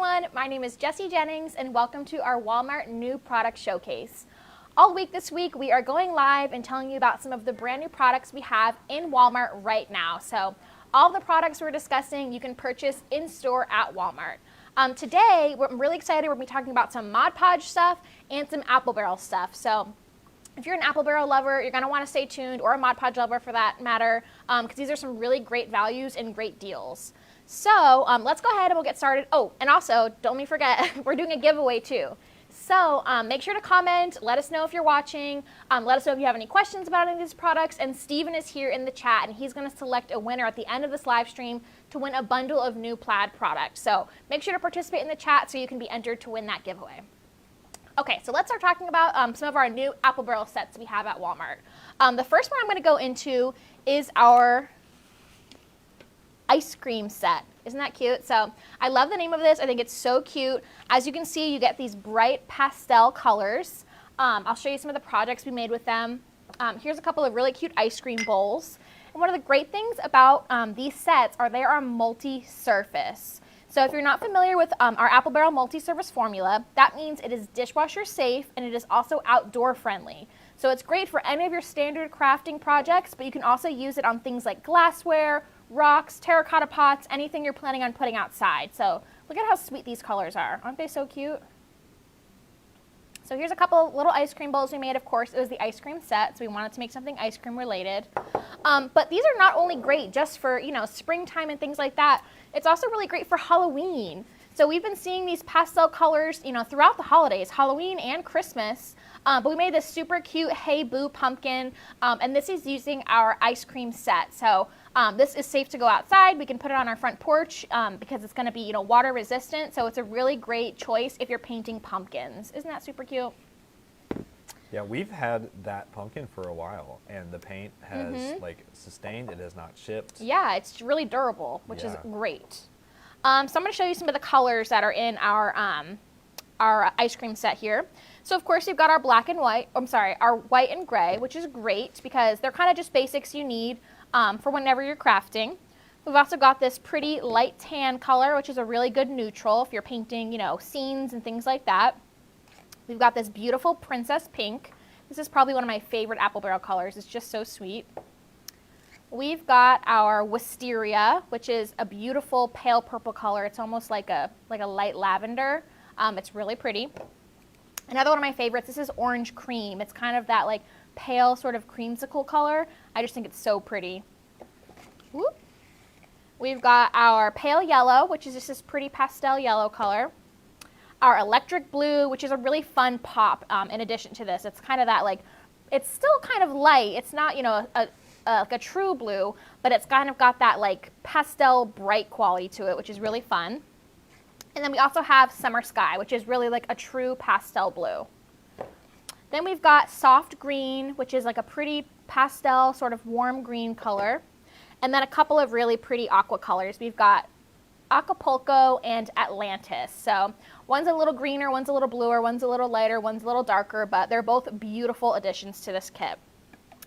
everyone, my name is Jessie Jennings and welcome to our Walmart new product showcase. All week this week we are going live and telling you about some of the brand new products we have in Walmart right now. So all the products we're discussing you can purchase in store at Walmart. Today I'm really excited, we're going to be talking about some Mod Podge stuff and some Apple Barrel stuff. So if you're an Apple Barrel lover, you're going to want to stay tuned, or a Mod Podge lover for that matter, because these are some really great values and great deals. So let's go ahead and we'll get started. Oh, and also, don't me forget, we're doing a giveaway too. So make sure to comment, let us know if you're watching, let us know if you have any questions about any of these products, and Steven is here in the chat and he's going to select a winner at the end of this live stream to win a bundle of new plaid products. So make sure to participate in the chat so you can be entered to win that giveaway. Okay, so let's start talking about some of our new Apple Barrel sets we have at Walmart. The first one I'm going to go into is our ice cream set. Isn't that cute? So I love the name of this. I think it's so cute. As you can see, you get these bright pastel colors. I'll show you some of the projects we made with them. Here's a couple of really cute ice cream bowls. And one of the great things about these sets are they are multi-surface. So if you're not familiar with our Apple Barrel multi-surface formula, that means it is dishwasher safe and it is also outdoor friendly. So it's great for any of your standard crafting projects, but you can also use it on things like glassware, rocks, terracotta pots, anything you're planning on putting outside. So look at how sweet these colors are. Aren't they so cute? So here's a couple little ice cream bowls we made. Of course, it was the ice cream set, so we wanted to make something ice cream related. But these are not only great just for, you know, springtime and things like that. It's also really great for Halloween. So we've been seeing these pastel colors, you know, throughout the holidays, Halloween and Christmas. But we made this super cute Hey Boo pumpkin, and this is using our ice cream set. So this is safe to go outside. We can put it on our front porch because it's going to be, you know, water resistant. So it's a really great choice if you're painting pumpkins. Isn't that super cute? Yeah, we've had that pumpkin for a while, and the paint has like sustained. It has not chipped. Yeah, it's really durable, which is great. So I'm going to show you some of the colors that are in our ice cream set here. So of course you've got our black and white, our white and gray, which is great because they're kind of just basics you need for whenever you're crafting. We've also got this pretty light tan color, which is a really good neutral if you're painting, you know, scenes and things like that. We've got this beautiful princess pink. This is probably one of my favorite Apple Barrel colors. It's just so sweet. We've got our wisteria, which is a beautiful pale purple color. It's almost like a light lavender. It's really pretty. Another one of my favorites, this is orange cream. It's kind of that like pale sort of creamsicle color. I just think it's so pretty. Whoop. We've got our pale yellow, which is just this pretty pastel yellow color. Our electric blue, which is a really fun pop in addition to this. It's kind of that like, it's still kind of light. It's not, you know, like a true blue, but it's kind of got that like pastel bright quality to it, which is really fun. And then we also have Summer Sky, which is really like a true pastel blue. Then we've got Soft Green, which is like a pretty pastel sort of warm green color. And then a couple of really pretty aqua colors. We've got Acapulco and Atlantis. So one's a little greener, one's a little bluer, one's a little lighter, one's a little darker, but they're both beautiful additions to this kit.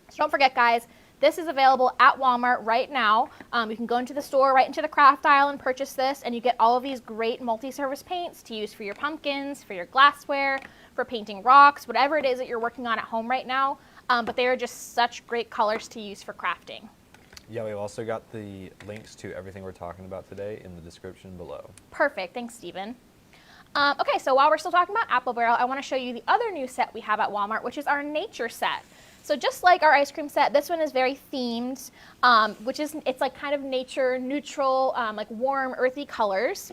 So don't forget, guys, this is available at Walmart right now. You can go into the store, right into the craft aisle and purchase this, and you get all of these great multi-surface paints to use for your pumpkins, for your glassware, for painting rocks, whatever it is that you're working on at home right now. But they are just such great colors to use for crafting. Yeah, we've also got the links to everything we're talking about today in the description below. Perfect. Thanks, Steven. Okay, so while we're still talking about Apple Barrel, I want to show you the other new set we have at Walmart, which is our nature set. So just like our ice cream set, this one is very themed, it's like kind of nature neutral, like warm, earthy colors.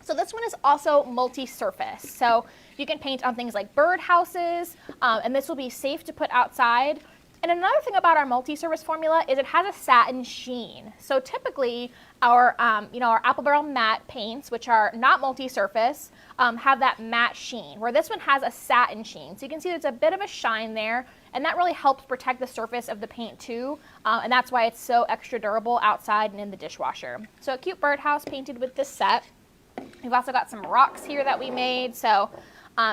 So this one is also multi-surface. So you can paint on things like bird houses, and this will be safe to put outside. And another thing about our multi-surface formula is it has a satin sheen. So typically our, our Apple Barrel matte paints, which are not multi-surface, have that matte sheen, where this one has a satin sheen. So you can see there's a bit of a shine there, and that really helps protect the surface of the paint too. And that's why it's so extra durable outside and in the dishwasher. So a cute birdhouse painted with this set. We've also got some rocks here that we made. So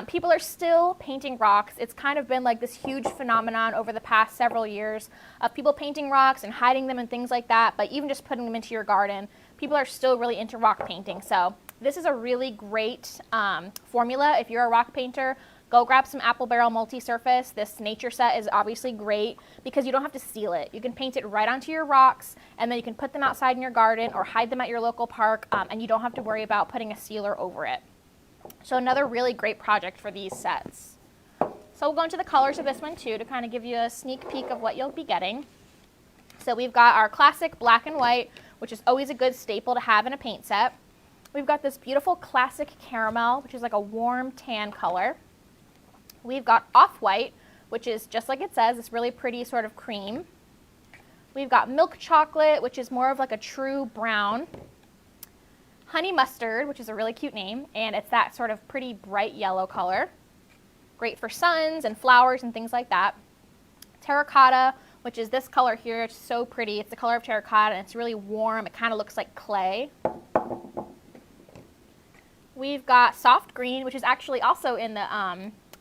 people are still painting rocks. It's kind of been like this huge phenomenon over the past several years of people painting rocks and hiding them and things like that, but even just putting them into your garden, people are still really into rock painting. So This is a really great formula if you're a rock painter. Go grab some Apple Barrel multi-surface. This nature set is obviously great because you don't have to seal it. You can paint it right onto your rocks, and then you can put them outside in your garden or hide them at your local park, and you don't have to worry about putting a sealer over it. So another really great project for these sets. So we'll go into the colors of this one too to kind of give you a sneak peek of what you'll be getting. So we've got our classic black and white, which is always a good staple to have in a paint set. We've got this beautiful classic caramel, which is like a warm tan color. We've got off-white, which is just like it says, this really pretty sort of cream. We've got milk chocolate, which is more of like a true brown. Honey mustard, which is a really cute name, and it's that sort of pretty bright yellow color. Great for suns and flowers and things like that. Terracotta, which is this color here. It's so pretty. It's the color of terracotta, and it's really warm. It kind of looks like clay. We've got soft green, which is actually also in the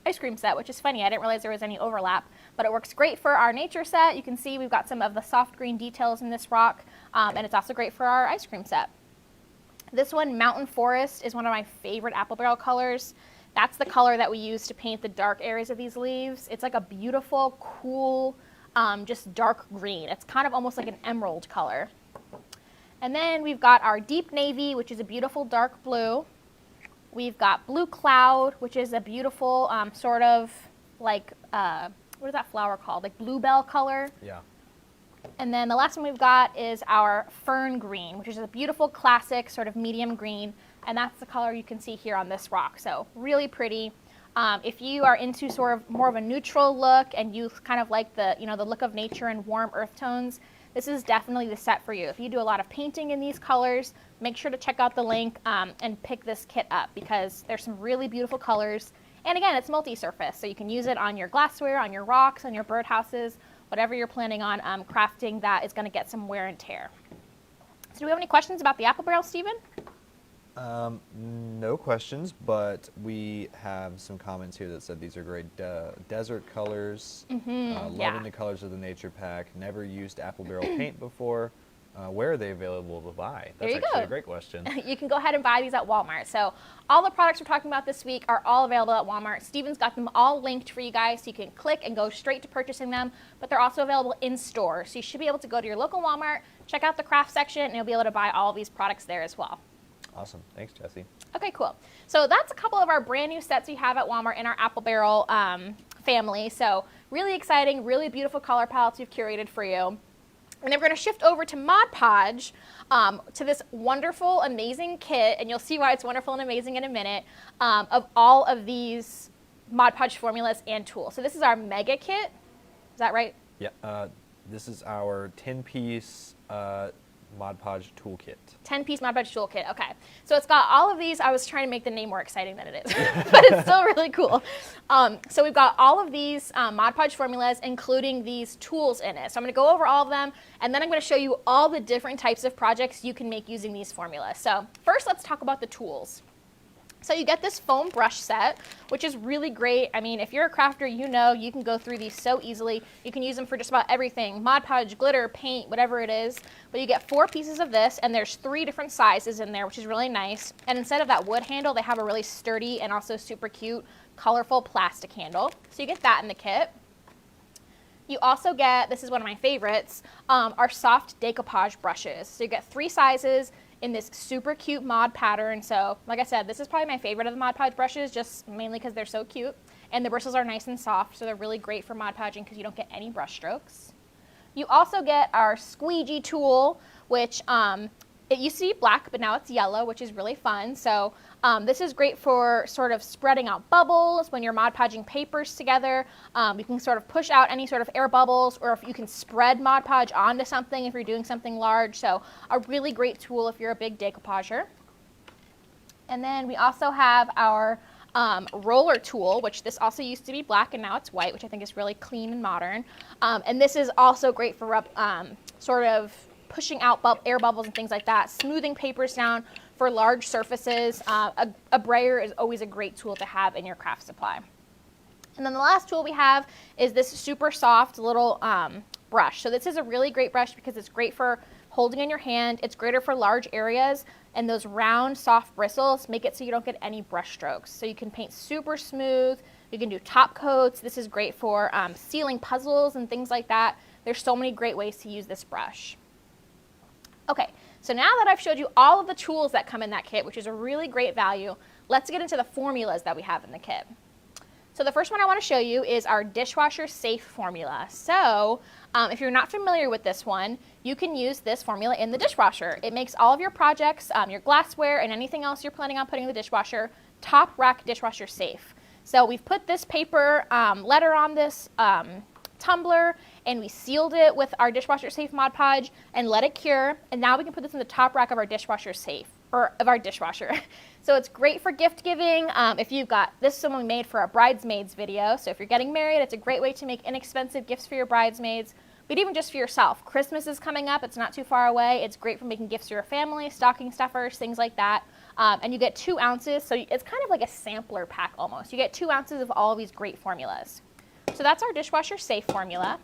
ice cream set, which is funny. I didn't realize there was any overlap, but it works great for our nature set. You can see we've got some of the soft green details in this rock, and it's also great for our ice cream set. This one, Mountain Forest, is one of my favorite Apple Barrel colors. That's the color that we use to paint the dark areas of these leaves. It's like a beautiful, cool, just dark green. It's kind of almost like an emerald color. And then we've got our Deep Navy, which is a beautiful dark blue. We've got Blue Cloud, which is a beautiful sort of like, what is that flower called? Like bluebell color. Yeah. And then the last one we've got is our Fern Green, which is a beautiful classic sort of medium green. And that's the color you can see here on this rock. So really pretty. If you are into sort of more of a neutral look and you kind of like the, the look of nature and warm earth tones, this is definitely the set for you. If you do a lot of painting in these colors, make sure to check out the link and pick this kit up because there's some really beautiful colors. And again, it's multi-surface, so you can use it on your glassware, on your rocks, on your birdhouses, whatever you're planning on crafting that is going to get some wear and tear. So do we have any questions about the Apple Barrel, Stephen? No questions, but we have some comments here that said these are great desert colors. Loving the colors of the nature pack. Never used Apple Barrel paint before. Where are they available to buy? That's actually a great question. You can go ahead and buy these at Walmart. So all the products we're talking about this week are all available at Walmart. Steven's got them all linked for you guys, so you can click and go straight to purchasing them, but they're also available in store. So you should be able to go to your local Walmart, check out the craft section, and you'll be able to buy all of these products there as well. Awesome. Thanks, Jesse. Okay, cool. So that's a couple of our brand new sets we have at Walmart in our Apple Barrel family. So really exciting, really beautiful color palettes we've curated for you. And then we're going to shift over to Mod Podge, to this wonderful, amazing kit, and you'll see why it's wonderful and amazing in a minute, of all of these Mod Podge formulas and tools. So this is our mega kit. Is that right? Yeah. This is our 10-piece Mod Podge toolkit. 10-piece Mod Podge toolkit. Okay. So it's got all of these. I was trying to make the name more exciting than it is, but it's still really cool. So we've got all of these Mod Podge formulas, including these tools in it. So I'm going to go over all of them, and then I'm going to show you all the different types of projects you can make using these formulas. So first, let's talk about the tools. So you get this foam brush set, which is really great. I mean, if you're a crafter, you can go through these so easily. You can use them for just about everything, Mod Podge, glitter, paint, whatever it is. But you get 4 pieces of this, and there's 3 different sizes in there, which is really nice. And instead of that wood handle, they have a really sturdy and also super cute, colorful plastic handle. So you get that in the kit. You also get, this is one of my favorites, our soft decoupage brushes. So you get 3 sizes in this super cute mod pattern. So like I said, this is probably my favorite of the Mod Podge brushes, just mainly because they're so cute. And the bristles are nice and soft, so they're really great for Mod Podging because you don't get any brush strokes. You also get our squeegee tool, which it used to be black, but now it's yellow, which is really fun. So this is great for sort of spreading out bubbles when you're Mod Podging papers together. You can sort of push out any sort of air bubbles, or if you can spread Mod Podge onto something if you're doing something large. So a really great tool if you're a big decoupager. And then we also have our roller tool, which this also used to be black and now it's white, which I think is really clean and modern. And this is also great for sort of pushing out air bubbles and things like that, smoothing papers down for large surfaces. A brayer is always a great tool to have in your craft supply. And then the last tool we have is this super soft little brush. So this is a really great brush because it's great for holding in your hand. It's greater for large areas. and those round, soft bristles make it so you don't get any brush strokes. So you can paint super smooth. You can do top coats. This is great for sealing puzzles and things like that. There's so many great ways to use this brush. Okay, so now that I've showed you all of the tools that come in that kit, which is a really great value, let's get into the formulas that we have in the kit. So the first one I want to show you is our dishwasher safe formula. So if you're not familiar with this one, you can use this formula in the dishwasher. It makes all of your projects, your glassware, and anything else you're planning on putting in the dishwasher, top rack dishwasher safe. So we've put this paper letter on this tumbler, and we sealed it with our dishwasher safe Mod Podge and let it cure. And now we can put this in the top rack of our dishwasher safe, or of our dishwasher. So it's great for gift giving. If you've got, this is one we made for a bridesmaids video. So if you're getting married, it's a great way to make inexpensive gifts for your bridesmaids, but even just for yourself. Christmas is coming up, it's not too far away. It's great for making gifts for your family, stocking stuffers, things like that. And you get 2 ounces, so it's kind of like a sampler pack almost. You get 2 ounces of all of these great formulas. So that's our dishwasher safe formula.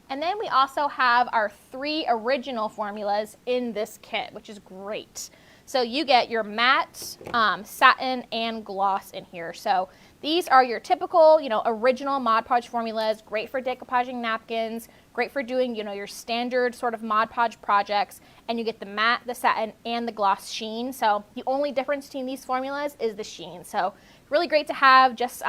And then we also have our 3 original formulas in this kit, which is great. So you get your matte, satin, and gloss in here. So these are your typical, original Mod Podge formulas, great for decoupaging napkins, great for doing, your standard sort of Mod Podge projects. And you get the matte, the satin, and the gloss sheen. So the only difference between these formulas is the sheen. So really great to have, just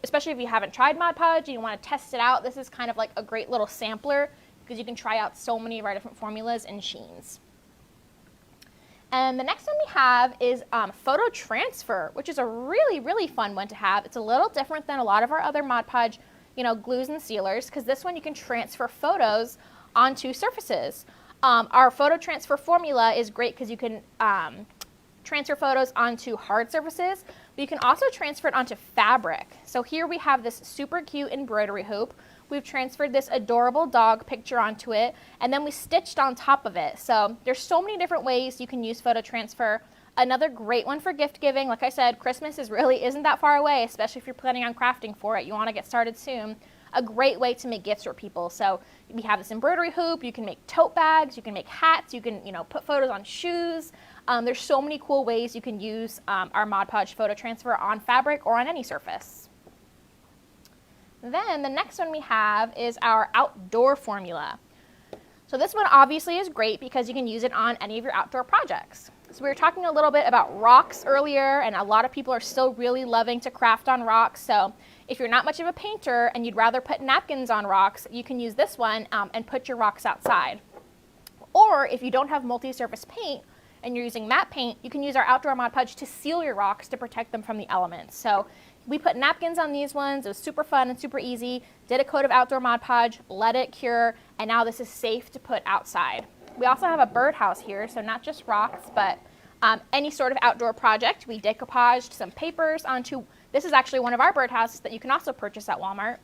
especially if you haven't tried Mod Podge and you want to test it out. This is kind of like a great little sampler because you can try out so many of our different formulas and sheens. And the next one we have is photo transfer, which is a really, really fun one to have. It's a little different than a lot of our other Mod Podge, glues and sealers, because this one you can transfer photos onto surfaces. Our photo transfer formula is great because you can transfer photos onto hard surfaces, but you can also transfer it onto fabric. So here we have this super cute embroidery hoop. We've transferred this adorable dog picture onto it, and then we stitched on top of it. So there's so many different ways you can use photo transfer. Another great one for gift giving. Like I said, Christmas isn't that far away, especially if you're planning on crafting for it. You want to get started soon. A great way to make gifts for people. So we have this embroidery hoop. You can make tote bags. You can make hats. You can, put photos on shoes. There's so many cool ways you can use our Mod Podge photo transfer on fabric or on any surface. Then the next one we have is our outdoor formula. So this one obviously is great because you can use it on any of your outdoor projects. So we were talking a little bit about rocks earlier, and a lot of people are still really loving to craft on rocks. So if you're not much of a painter and you'd rather put napkins on rocks, you can use this one and put your rocks outside. Or if you don't have multi-surface paint and you're using matte paint, you can use our outdoor Mod Podge to seal your rocks to protect them from the elements. So we put napkins on these ones. It was super fun and super easy. Did a coat of outdoor Mod Podge, let it cure, and now this is safe to put outside. We also have a birdhouse here, so not just rocks, but any sort of outdoor project. We decoupaged some papers onto, this is actually one of our birdhouses that you can also purchase at Walmart.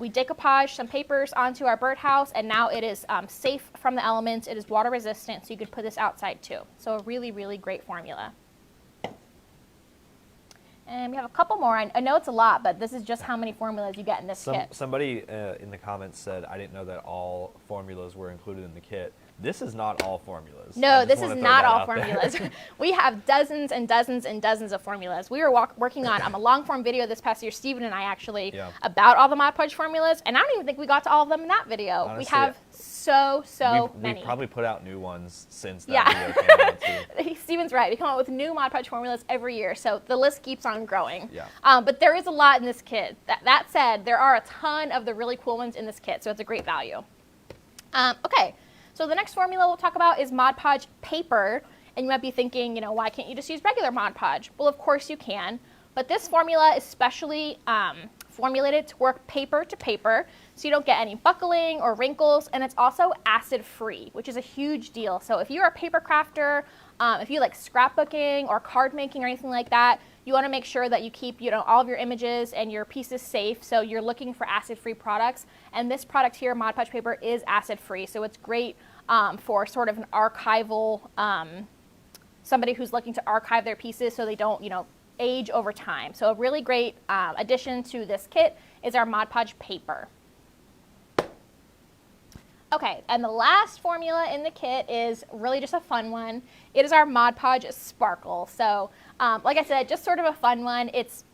We decoupaged some papers onto our birdhouse, and now it is safe from the elements. It is water resistant, so you could put this outside too. So a really, really great formula. And we have a couple more. I know it's a lot, but this is just how many formulas you get in this kit. Somebody in the comments said, I didn't know that all formulas were included in the kit. This is not all formulas. No, this is not all formulas. We have dozens and dozens and dozens of formulas. We were working on a long form video this past year, Steven and I actually, about all the Mod Podge formulas, and I don't even think we got to all of them in that video. Honestly, we have so many. We've probably put out new ones since that video came out too. Steven's right. We come up with new Mod Podge formulas every year, so the list keeps on growing. Yeah. But there is a lot in this kit. That said, there are a ton of the really cool ones in this kit, so it's a great value. Okay. So the next formula we'll talk about is Mod Podge paper, and you might be thinking, why can't you just use regular Mod Podge? Well, of course you can, but this formula is specially formulated to work paper to paper, so you don't get any buckling or wrinkles, and it's also acid-free, which is a huge deal. So if you're a paper crafter, if you like scrapbooking or card making or anything like that, you want to make sure that you keep, all of your images and your pieces safe. So you're looking for acid-free products. And this product here, Mod Podge paper, is acid-free. So it's great for sort of an archival, somebody who's looking to archive their pieces so they don't, age over time. So a really great addition to this kit is our Mod Podge paper. Okay, and the last formula in the kit is really just a fun one. It is our Mod Podge Sparkle. So, like I said, just sort of a fun one. It's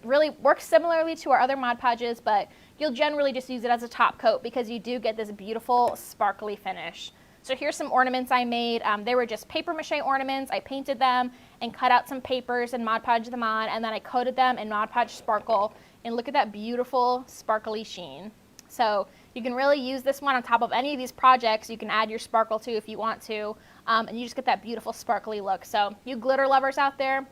really works similarly to our other Mod Podges, but you'll generally just use it as a top coat because you do get this beautiful sparkly finish. So here's some ornaments I made. They were just paper mache ornaments. I painted them and cut out some papers and Mod Podge them on, and then I coated them in Mod Podge Sparkle. And look at that beautiful sparkly sheen. So you can really use this one on top of any of these projects. You can add your sparkle to if you want to, and you just get that beautiful sparkly look. So you glitter lovers out there,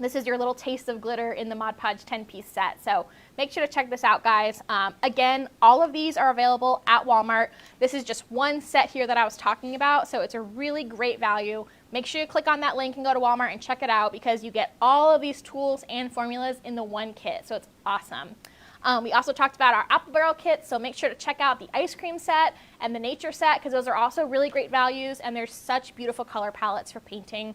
this is your little taste of glitter in the Mod Podge 10-piece set. So make sure to check this out, guys. Again, all of these are available at Walmart. This is just one set here that I was talking about, so it's a really great value. Make sure you click on that link and go to Walmart and check it out because you get all of these tools and formulas in the one kit, so it's awesome. We also talked about our apple barrel kit, so make sure to check out the ice cream set and the nature set because those are also really great values and there's such beautiful color palettes for painting.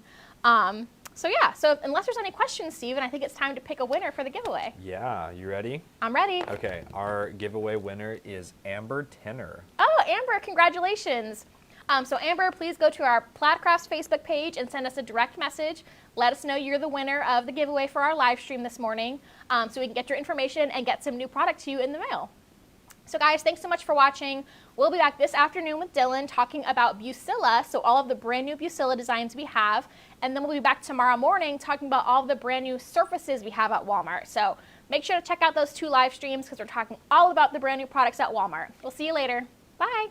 So yeah, so unless there's any questions, Steven, I think it's time to pick a winner for the giveaway. Yeah, you ready? I'm ready. Okay, our giveaway winner is Amber Tenner. Oh, Amber, congratulations. So Amber, please go to our Plaid Crafts Facebook page and send us a direct message. Let us know you're the winner of the giveaway for our live stream this morning so we can get your information and get some new product to you in the mail. So guys, thanks so much for watching. We'll be back this afternoon with Dylan talking about Bucilla, so all of the brand new Bucilla designs we have. And then we'll be back tomorrow morning talking about all of the brand new surfaces we have at Walmart. So make sure to check out those 2 live streams because we're talking all about the brand new products at Walmart. We'll see you later. Bye.